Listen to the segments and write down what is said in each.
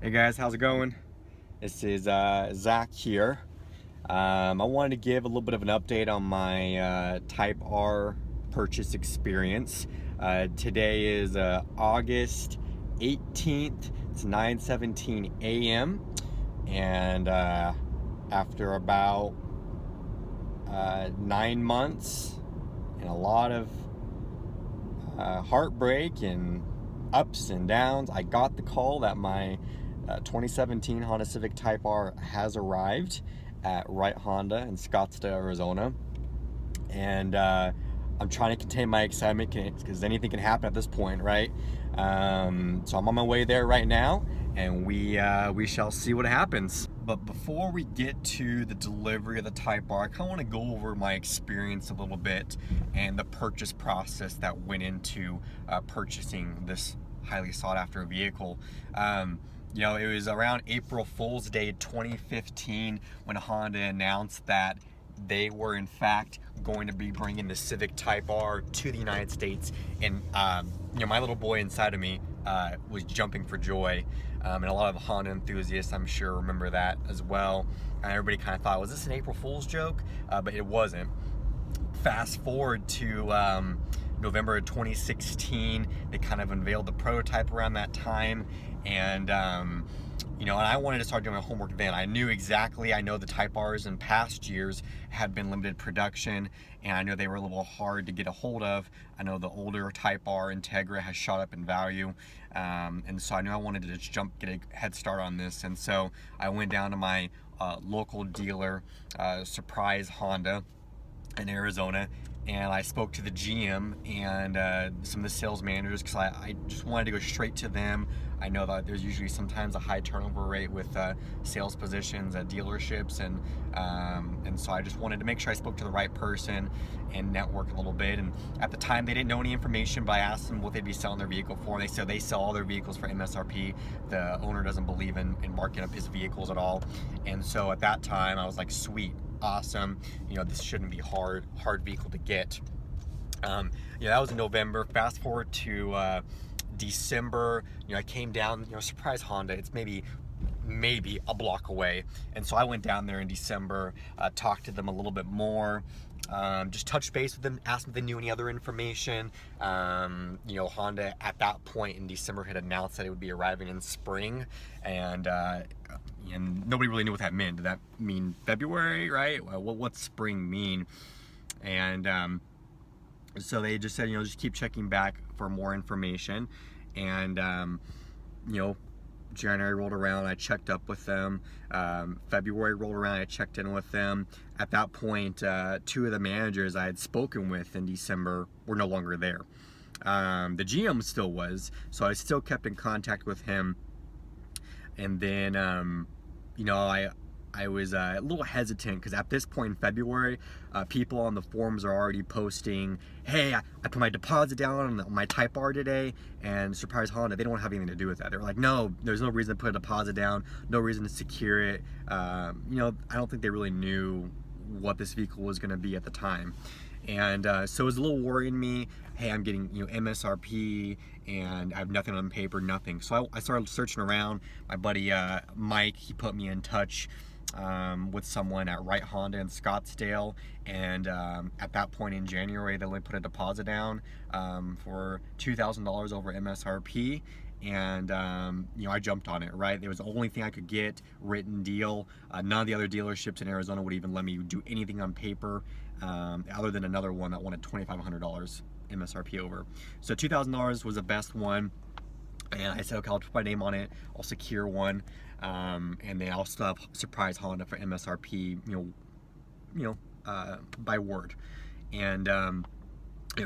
Hey guys, how's it going? This is Zach here. I wanted to give a little bit of an update on my Type R purchase experience. Today is August 18th. It's 9:17 a.m. and after about 9 months and a lot of heartbreak and ups and downs, I got the call that my 2017 Honda Civic Type R has arrived at Wright Honda in Scottsdale, Arizona. And I'm trying to contain my excitement because anything can happen at this point, right? So I'm on my way there right now, and we shall see what happens. But before we get to the delivery of the Type R, I kind of want to go over my experience a little bit and the purchase process that went into purchasing this highly sought after vehicle. It was around April Fool's Day 2015 when Honda announced that they were in fact going to be bringing the Civic Type R to the United States, and my little boy inside of me was jumping for joy, and a lot of Honda enthusiasts, I'm sure, remember that as well. And everybody kind of thought, was this an April Fool's joke? But it wasn't. Fast forward to November of 2016, they kind of unveiled the prototype around that time, and and I wanted to start doing my homework then. I know the Type Rs in past years had been limited production, and I know they were a little hard to get a hold of. I know the older Type R Integra has shot up in value, and so I knew I wanted to just get a head start on this. And so I went down to my local dealer, Surprise Honda in Arizona, and I spoke to the GM and some of the sales managers because I just wanted to go straight to them. I know that there's usually sometimes a high turnover rate with sales positions at dealerships, and so I just wanted to make sure I spoke to the right person and network a little bit. And at the time, they didn't know any information, but I asked them what they'd be selling their vehicle for. They said they sell all their vehicles for MSRP. The owner doesn't believe in marking up his vehicles at all. And so at that time, I was like, sweet, awesome, this shouldn't be hard vehicle to get. That was in November. Fast forward to December, I came down, Surprise Honda, it's maybe a block away, and so I went down there in December, talked to them a little bit more, just touched base with them, asked them if they knew any other information. Honda at that point in December had announced that it would be arriving in spring, and nobody really knew what that meant. Did that mean February, right? What's spring mean? And so they just said, just keep checking back for more information. And January rolled around, I checked up with them. February rolled around, I checked in with them. At that point, two of the managers I had spoken with in December were no longer there. The GM still was, so I still kept in contact with him. And then, I was a little hesitant because at this point in February, people on the forums are already posting, hey, I put my deposit down on my Type R today, and Surprise Honda, they don't have anything to do with that. They're like, no, there's no reason to put a deposit down, no reason to secure it. I don't think they really knew what this vehicle was going to be at the time. And so it was a little worrying me. Hey, I'm getting MSRP and I have nothing on paper, nothing. So I started searching around. My buddy Mike, he put me in touch with someone at Wright Honda in Scottsdale, and at that point in January, they only put a deposit down for $2,000 over MSRP. And I jumped on it, right? It was the only thing I could get, written deal. None of the other dealerships in Arizona would even let me do anything on paper, other than another one that wanted $2,500 MSRP over. So $2,000 was the best one, and I said, okay, I'll put my name on it, I'll secure one, and then I'll still have Surprise Honda for MSRP, by word. And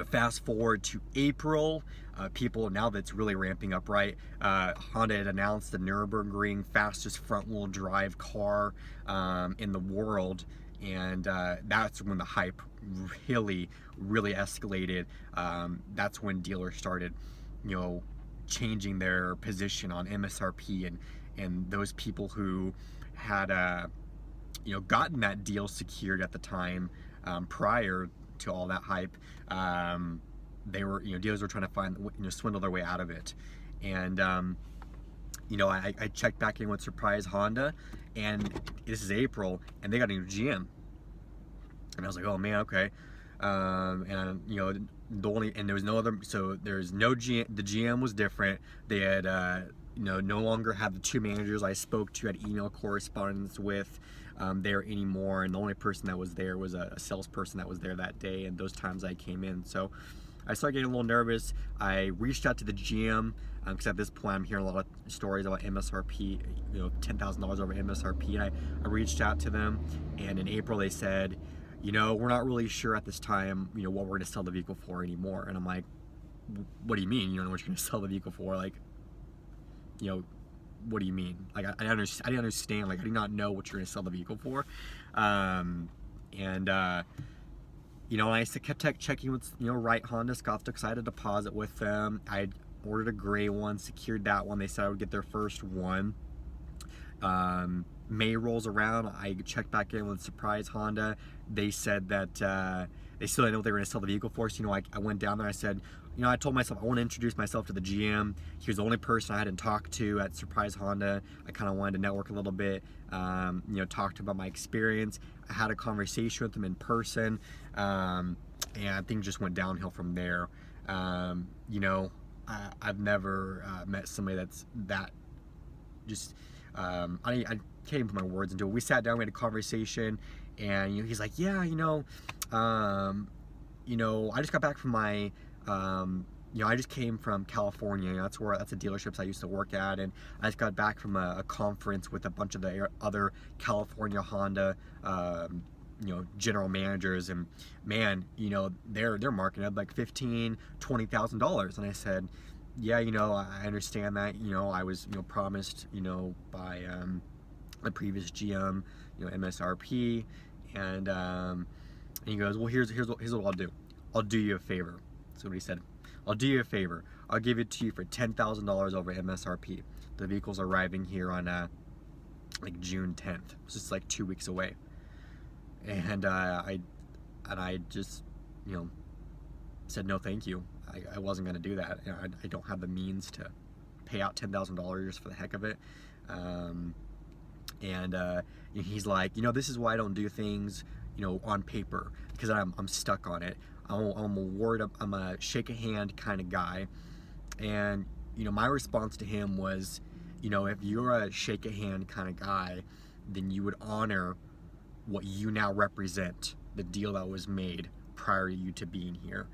fast forward to April, people, now that's really ramping up, right? Honda had announced the Nürburgring fastest front-wheel drive car in the world, and that's when the hype really escalated. That's when dealers started, changing their position on MSRP, and those people who had gotten that deal secured at the time, prior to all that hype, they were, dealers were trying to find, swindle their way out of it. And I checked back in with Surprise Honda, and this is April, and they got a new GM. And I was like, oh man, okay. And there was no other, so there's no GM. The GM was different. They had no longer had the two managers I spoke to, had email correspondence with there anymore, and the only person that was there was a salesperson that was there that day and those times I came in. So I started getting a little nervous. I reached out to the GM because at this point I'm hearing a lot of stories about MSRP, $10,000 over MSRP, and I reached out to them, and in April they said, we're not really sure at this time, what we're going to sell the vehicle for anymore. And I'm like, what do you mean? You don't know what you're going to sell the vehicle for? Like, what do you mean? Like, I didn't understand. Like, I did not know what you're going to sell the vehicle for. And I kept checking with, Right Honda. Scott's decided to deposit with them. I ordered a gray one, secured that one. They said I would get their first one. May rolls around, I checked back in with Surprise Honda. They said that they still didn't know what they were going to sell the vehicle for. So, I went down there. I said, I told myself I want to introduce myself to the GM. He was the only person I hadn't talked to at Surprise Honda. I kind of wanted to network a little bit, talk to him about my experience. I had a conversation with him in person, and things just went downhill from there. I've never met somebody that's that just, I can't put my words into it. We sat down, we had a conversation, and he's like, yeah, I just got back from my, I just came from California. That's the dealerships I used to work at, and I just got back from a conference with a bunch of the other California Honda, general managers, and man, they're marking up like $15,000-$20,000, and I said, yeah, I understand that. I was, promised, by the previous GM, MSRP, and he goes, well, here's what I'll do. I'll do you a favor. That's what he said. I'll do you a favor. I'll give it to you for $10,000 over MSRP. The vehicle's arriving here on like June 10th. It's just like 2 weeks away, and I just, said no, thank you. I wasn't going to do that. I don't have the means to pay out $10,000 just for the heck of it. He's like, this is why I don't do things, on paper, because I'm stuck on it. I'm a shake a hand kind of guy. And, my response to him was, if you're a shake a hand kind of guy, then you would honor what you now represent, the deal that was made prior to you to being here.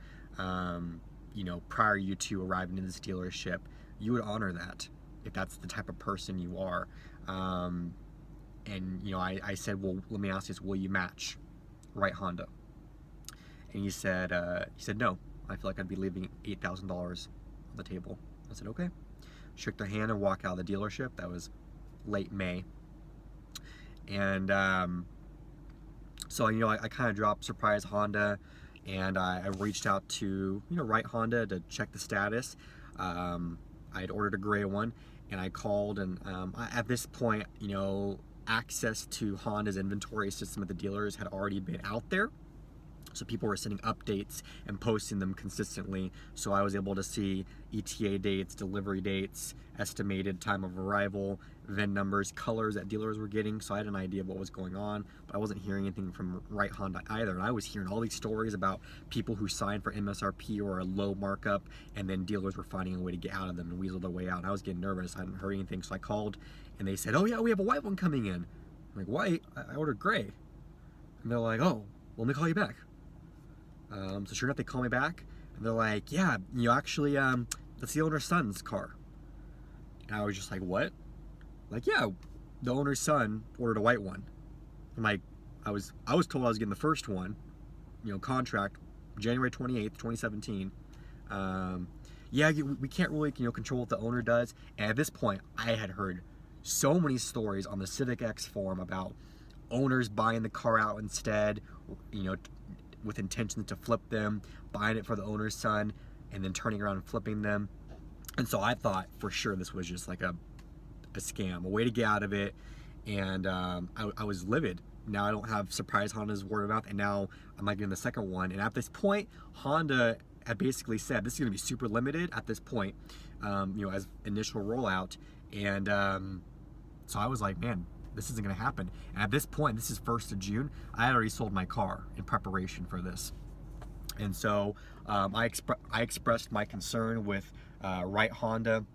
Prior you to arriving in this dealership, you would honor that if that's the type of person you are. I said, well, let me ask you this, will you match Right Honda? And he said no, I feel like I'd be leaving $8,000 on the table. I said, okay. Shook their hand and walked out of the dealership. That was late May. And so I kind of dropped Surprise Honda, and I reached out to Right Honda to check the status. I had ordered a gray one, and I called, and at this point, access to Honda's inventory system at the dealers had already been out there. So people were sending updates and posting them consistently. So I was able to see ETA dates, delivery dates, estimated time of arrival, VIN numbers, colors that dealers were getting. So I had an idea of what was going on, but I wasn't hearing anything from Right Honda either. And I was hearing all these stories about people who signed for MSRP or a low markup, and then dealers were finding a way to get out of them and weasel their way out. And I was getting nervous. I hadn't heard anything. So I called, and they said, oh yeah, we have a white one coming in. I'm like, white? I ordered gray. And they're like, oh, well, let me call you back. So sure enough, they call me back, and they're like, yeah, actually, that's the owner's son's car. And I was just like, what? Like, yeah, the owner's son ordered a white one. I'm like, I was told I was getting the first one, contract, January 28th, 2017. Yeah, we can't really, control what the owner does. And at this point, I had heard so many stories on the Civic X forum about owners buying the car out instead, with intentions to flip them, buying it for the owner's son, and then turning around and flipping them. And so I thought for sure this was just like a scam, a way to get out of it. And I was livid. Now I don't have Surprise Honda's word of mouth, and now I'm not getting the second one. And at this point, Honda had basically said this is going to be super limited at this point, as initial rollout. And so I was like, man, this isn't going to happen. And at this point, this is 1st of June, I had already sold my car in preparation for this. And so I expressed my concern with Right Honda,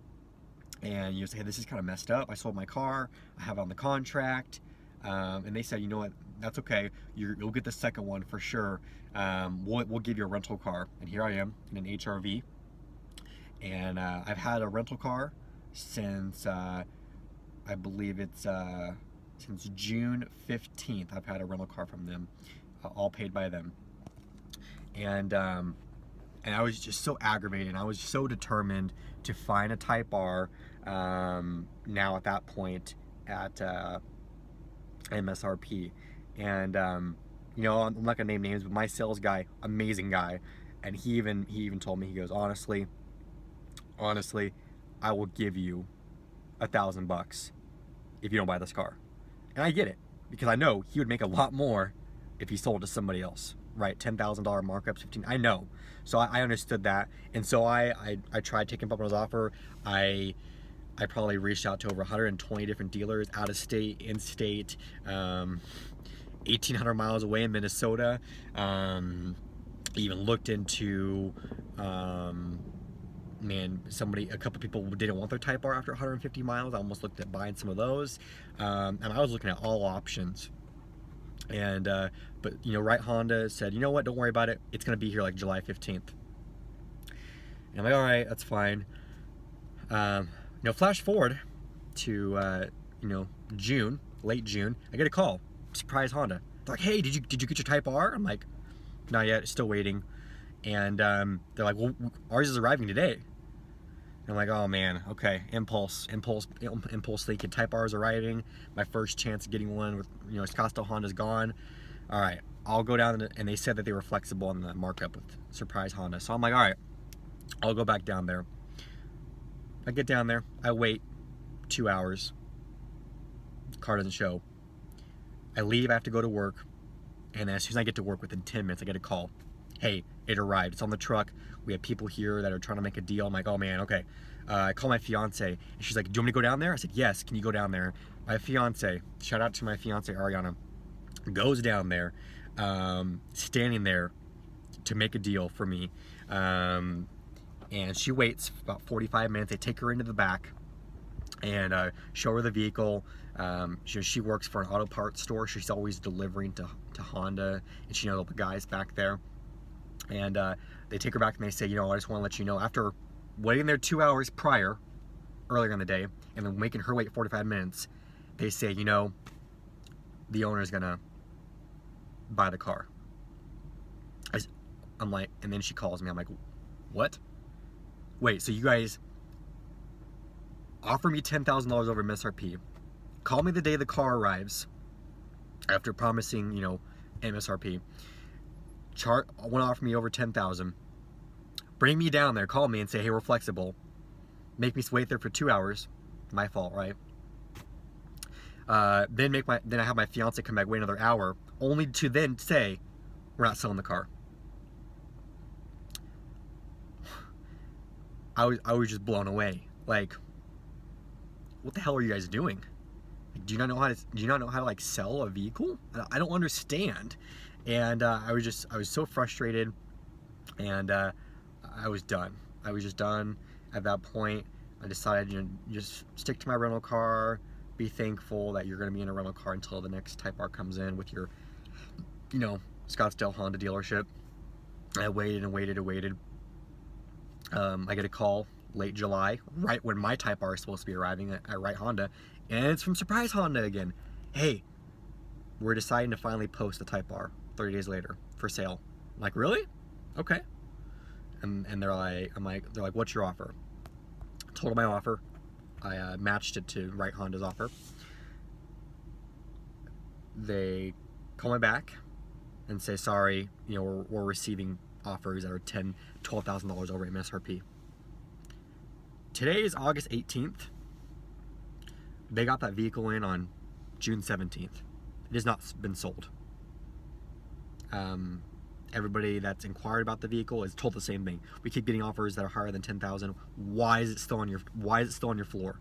and you say, hey, this is kind of messed up. I sold my car, I have it on the contract, and they said, you know what, that's okay. You'll get the second one for sure. We'll give you a rental car. And here I am in an HRV, and I've had a rental car since I believe it's since June 15th. I've had a rental car from them, all paid by them. And I was just so aggravated. I was so determined to find a Type R now at that point at MSRP. And you know, I'm not gonna name names, but my sales guy, amazing guy, and he even told me, he goes, honestly, I will give you $1,000 if you don't buy this car. And I get it, because I know he would make a lot more if he sold to somebody else, right? $10,000 markups, 15. I know, so I understood that, and so I tried taking him up on his offer. I probably reached out to over 120 different dealers, out of state, in state, 1,800 miles away in Minnesota. Even looked into, man, a couple people didn't want their Type R after 150 miles. I almost looked at buying some of those, and I was looking at all options. And but you know, Right Honda said, you know what, don't worry about it, it's gonna be here like July 15th. And I'm like, all right, that's fine. You know, flash forward to you know, June, late June, I get a call, surprise Honda. They're like, hey, did you get your Type R? I'm like, not yet, still waiting. And they're like, well, ours is arriving today. And I'm like, oh man, okay, impulse thinking, Type R is arriving, my first chance of getting one with, you know, Scottsdale Honda's gone. All right, I'll go down, and they said that they were flexible on the markup with surprise Honda. So I'm like, all right, I'll go back down there. I get down there, I wait 2 hours, car doesn't show. I leave, I have to go to work, and as soon as I get to work, within 10 minutes, I get a call. Hey, it arrived, it's on the truck, we have people here that are trying to make a deal. I'm like, oh man, okay. I call my fiance, and she's like, do you want me to go down there? I said, yes, can you go down there? My fiance, shout out to my fiance, Ariana, goes down there, standing there to make a deal for me. And she waits about 45 minutes. They take her into the back and show her the vehicle. She works for an auto parts store. She's always delivering to Honda, and she knows all the guys back there. And they take her back and they say, you know, I just want to let you know, after waiting there 2 hours earlier in the day, and then making her wait 45 minutes, they say, you know, the owner's gonna buy the car. I'm like, and then she calls me. I'm like, what? Wait, so you guys offer me $10,000 over MSRP, call me the day the car arrives, after promising, you know, MSRP, want to offer me over $10,000, bring me down there, call me and say, hey, we're flexible, make me wait there for 2 hours, my fault, right? Then I have my fiance come back, wait another hour, only to then say, we're not selling the car. I was just blown away. Like, what the hell are you guys doing? Do you not know how to like sell a vehicle? I don't understand. And I was so frustrated, and I was done. I was just done at that point. I decided, you know, just stick to my rental car, be thankful that you're going to be in a rental car until the next Type R comes in with your, you know, Scottsdale Honda dealership. I waited and waited and waited. I get a call late July, right when my Type R is supposed to be arriving at Right Honda, and it's from Surprise Honda again. Hey, we're deciding to finally post the Type R 30 days later for sale. I'm like, really? Okay. And they're like, what's your offer? Told them my offer. I matched it to Right Honda's offer. They call me back and say, sorry, you know, we're receiving offers that are $10,000, $12,000 over MSRP. Today is August 18th. They got that vehicle in on June 17th. It has not been sold. Everybody that's inquired about the vehicle is told the same thing. We keep getting offers that are higher than $10,000. Why is it still on your floor?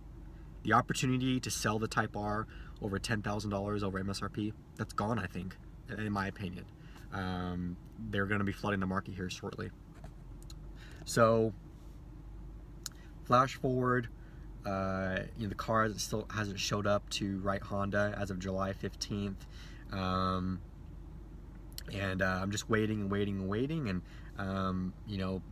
the opportunity to sell the Type R over $10,000 over MSRP, that's gone, I think, in my opinion. They're going to be flooding the market here shortly. So, flash forward, the car still hasn't showed up to Wright Honda as of July 15th. I'm just waiting and waiting and waiting, and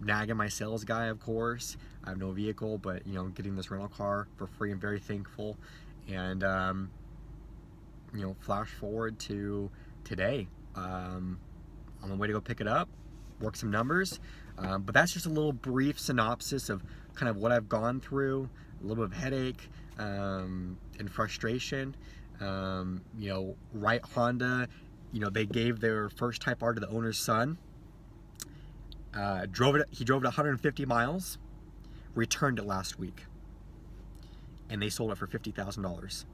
nagging my sales guy, of course. I have no vehicle, but getting this rental car for free. I'm very thankful. And flash forward to today. I'm on the way to go pick it up, work some numbers. But that's just a little brief synopsis of kind of what I've gone through, a little bit of headache and frustration. Wright Honda, they gave their first Type R to the owner's son. He drove it 150 miles, returned it last week, and they sold it for $50,000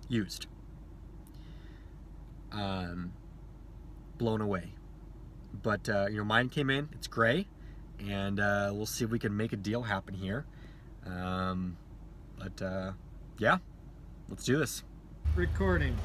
used. Blown away. But mine came in, it's gray, and we'll see if we can make a deal happen here. Yeah, let's do this. Recording.